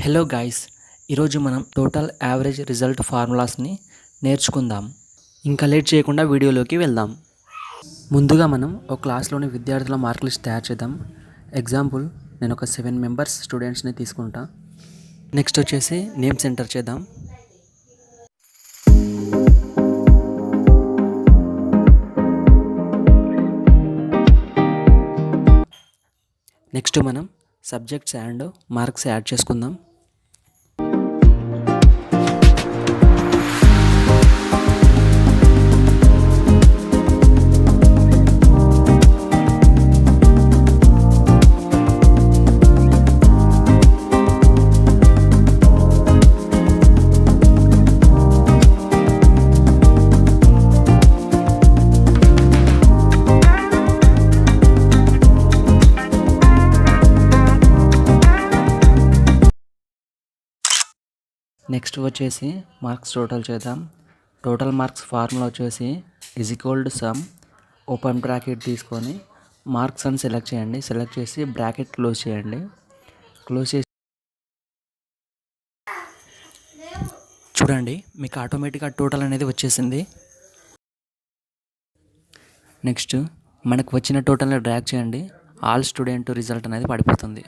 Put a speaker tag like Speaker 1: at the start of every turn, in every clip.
Speaker 1: Hello guys, ఈరోజు మనం total average result ఫార్ములాస్ని నేర్చుకుందాం. ఇంకా లేట్ చేయకుండా వీడియోలోకి వెళ్దాం. ముందుగా మనం ఒక క్లాస్లోని విద్యార్థుల మార్క్ లిస్ట్ తయారు చేద్దాం. ఎగ్జాంపుల్, నేను ఒక 7 మెంబర్స్ స్టూడెంట్స్ని తీసుకుంటా. నెక్స్ట్ వచ్చేసి నేమ్స్ ఎంటర్ చేద్దాం. నెక్స్ట్ మనం సబ్జెక్ట్స్ అండ్ మార్క్స్ యాడ్ చేసుకుందాం. నెక్స్ట్ వచ్చేసి మార్క్స్ టోటల్ చేద్దాం. టోటల్ మార్క్స్ ఫార్ములా వచ్చేసి సమ్ ఓపెన్ బ్రాకెట్ తీసుకొని మార్క్స్ అని సెలెక్ట్ చేయండి. సెలెక్ట్ చేసి బ్రాకెట్ క్లోజ్ చేయండి. క్లోజ్ చేసి చూడండి, మీకు ఆటోమేటిక్గా టోటల్ అనేది వచ్చేసింది. నెక్స్ట్ మనకు వచ్చిన టోటల్ని డ్రాగ్ చేయండి. ఆల్ స్టూడెంట్ రిజల్ట్ అనేది పడిపోతుంది.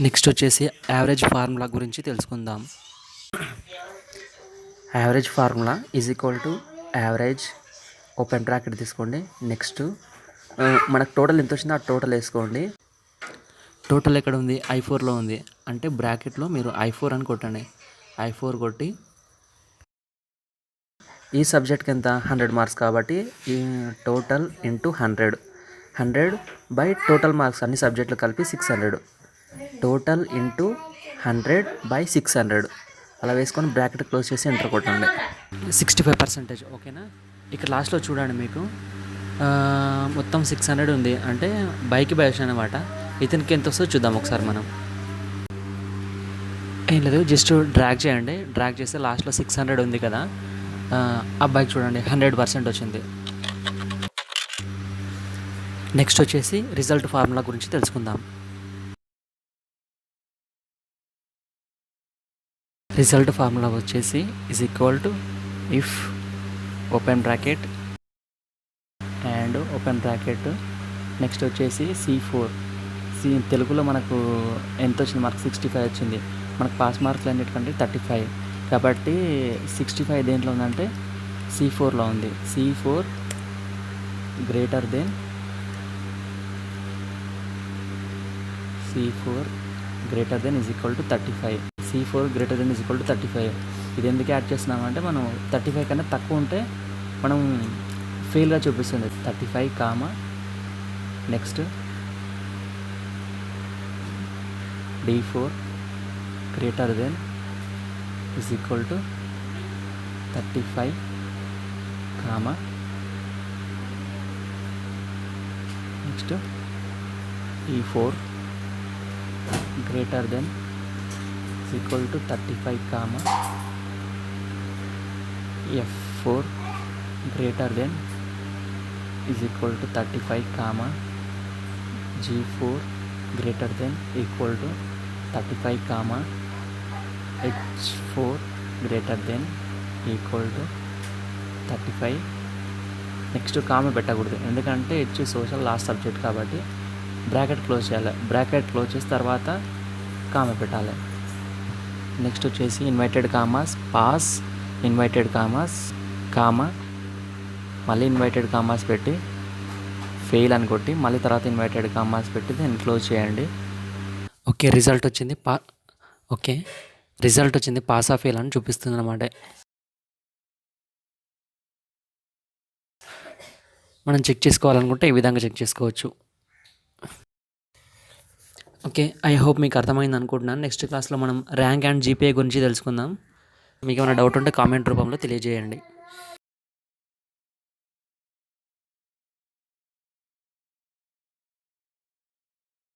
Speaker 1: నెక్స్ట్ వచ్చేసి యావరేజ్ ఫార్ములా గురించి తెలుసుకుందాం. Average formula average open bracket తీసుకోండి. నెక్స్ట్ మనకు టోటల్ ఎంత వచ్చిందో ఆ టోటల్ వేసుకోండి. టోటల్ ఎక్కడ ఉంది? I4లో ఉంది. అంటే బ్రాకెట్లో మీరు I4 అని కొట్టండి. I4 కొట్టి ఈ సబ్జెక్ట్కి ఎంత 100 మార్క్స్ కాబట్టి ఈ total into 100 by total marks అన్ని సబ్జెక్టులు కలిపి 600. టోటల్ ఇంటూ 100/600 అలా వేసుకొని బ్రాకెట్ క్లోజ్ చేసి ఎంటర్ కొట్టండి. 65%. ఓకేనా? ఇక్కడ లాస్ట్లో చూడండి, మీకు మొత్తం 600 ఉంది. అంటే బైకి బై వచ్చాను అనమాట. ఇతనికి ఎంత వస్తుందో చూద్దాం ఒకసారి మనం. ఏం లేదు, జస్ట్ డ్రాగ్ చేయండి. డ్రాగ్ చేస్తే లాస్ట్లో 600 ఉంది కదా, అబ్బాయికి చూడండి 100% వచ్చింది. నెక్స్ట్ వచ్చేసి రిజల్ట్ ఫార్ములా గురించి తెలుసుకుందాం. రిజల్ట్ ఫార్ములా వచ్చేసి if open bracket and open bracket next వచ్చేసి C4. తెలుగులో మనకు ఎంత వచ్చింది? మార్క్ 65 వచ్చింది. మనకు పాస్ మార్క్స్ అన్నిటికంటే 35 కాబట్టి 65 దేంట్లో ఉందంటే C4లో ఉంది. C4 greater than is equal to 35. C4 greater than is equal to 35. ఇది ఎందుకు యాడ్ చేస్తున్నామంటే మనం 35 కన్నా తక్కువ ఉంటే మనం ఫెయిల్గా చూపిస్తుంది. 35 next D4 greater than is equal to 35 next E4 greater than equal to 35 F4 greater than is equal to 35 G4 greater than equal to 35 H4 greater than equal to 35. Next comma పెట్టకూడదు, ఎందుకంటే H social last subject కాబట్టి bracket close చేయాలి. Bracket close చేసిన తర్వాత comma పెట్టాలి. Next వచ్చేసి inverted commas pass, inverted commas మళ్ళీ inverted commas పెట్టి ఫెయిల్ అని కొట్టి మళ్ళీ తర్వాత ఇన్వర్టెడ్ కామాస్ పెట్టి దాన్ని క్లోజ్ చేయండి. ఓకే, రిజల్ట్ వచ్చింది పాస్ ఆఫ్ ఫెయిల్ అని చూపిస్తుంది అన్నమాట. మనం చెక్ చేసుకోవాలనుకుంటే ఈ విధంగా చెక్ చేసుకోవచ్చు. ఓకే, ఐ హోప్ మీకు అర్థమైంది అనుకుంటున్నాను. నెక్స్ట్ క్లాస్లో మనం ర్యాంక్ అండ్ GPA గురించి తెలుసుకుందాం. మీకు ఏమైనా డౌట్ ఉంటే కామెంట్ రూపంలో తెలియజేయండి.